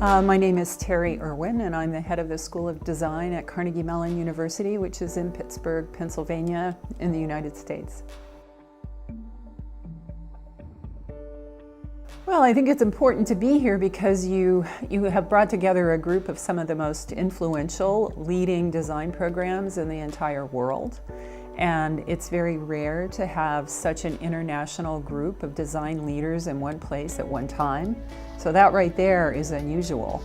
My name is Terry Irwin, and I'm the head of the School of Design at Carnegie Mellon University, which is in Pittsburgh, Pennsylvania, in the United States. Well, I think it's important to be here because you have brought together a group of some of the most influential leading design programs in the entire world. And it's very rare to have such an international group of design leaders in one place at one time. So that right there is unusual.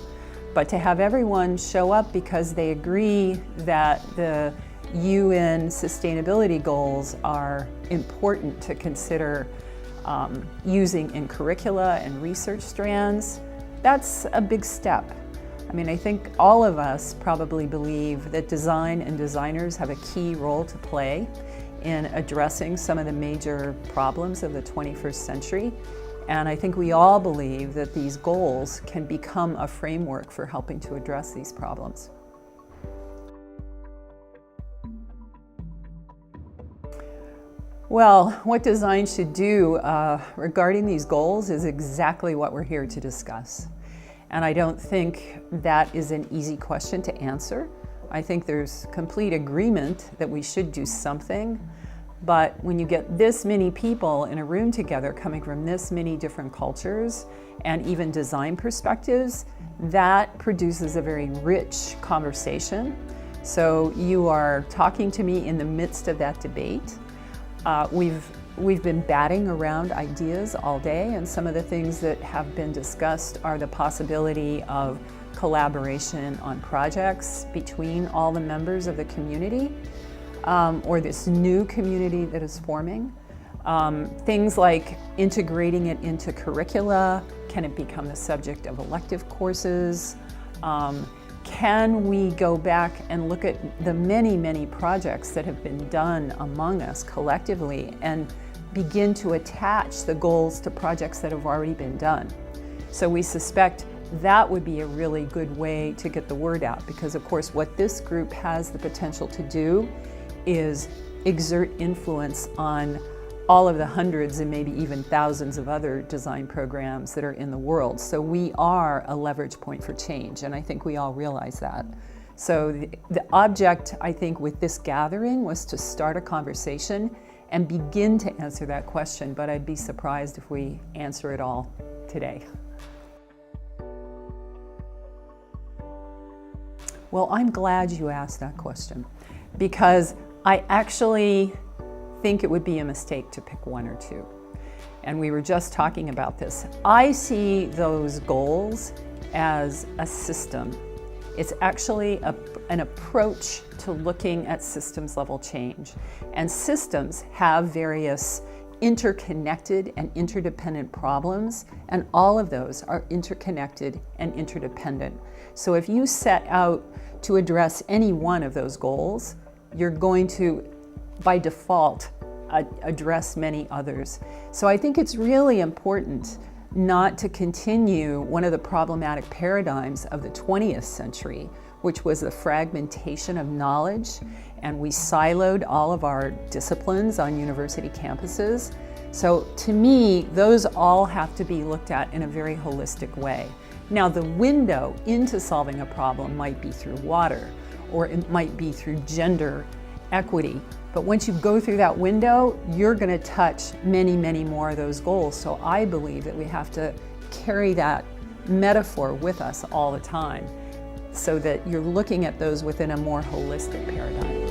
But to have everyone show up because they agree that the UN sustainability goals are important to consider using in curricula and research strands, that's a big step. I mean, I think all of us probably believe that design and designers have a key role to play in addressing some of the major problems of the 21st century. And I think we all believe that these goals can become a framework for helping to address these problems. Well, what design should do regarding these goals is exactly what we're here to discuss. And I don't think that is an easy question to answer. I think there's complete agreement that we should do something, but when you get this many people in a room together coming from this many different cultures and even design perspectives, that produces a very rich conversation. So you are talking to me in the midst of that debate. We've been batting around ideas all day, and some of the things that have been discussed are the possibility of collaboration on projects between all the members of the community, or this new community that is forming. Things like integrating it into curricula. Can it become the subject of elective courses? Can we go back and look at the many, many projects that have been done among us collectively and begin to attach the goals to projects that have already been done? So we suspect that would be a really good way to get the word out, because of course what this group has the potential to do is exert influence on all of the hundreds and maybe even thousands of other design programs that are in the world. So we are a leverage point for change, and I think we all realize that. So the object, I think, with this gathering was to start a conversation and begin to answer that question, but I'd be surprised if we answer it all today. Well, I'm glad you asked that question, because I actually think it would be a mistake to pick one or two. And we were just talking about this. I see those goals as a system. It's actually an approach to looking at systems level change. And systems have various interconnected and interdependent problems, and all of those are interconnected and interdependent. So if you set out to address any one of those goals, you're going to, by default, address many others. So I think it's really important not to continue one of the problematic paradigms of the 20th century, which was the fragmentation of knowledge, and we siloed all of our disciplines on university campuses. So to me, those all have to be looked at in a very holistic way. Now, the window into solving a problem might be through water, or it might be through gender equity. But once you go through that window, you're going to touch many, many more of those goals. So I believe that we have to carry that metaphor with us all the time so that you're looking at those within a more holistic paradigm.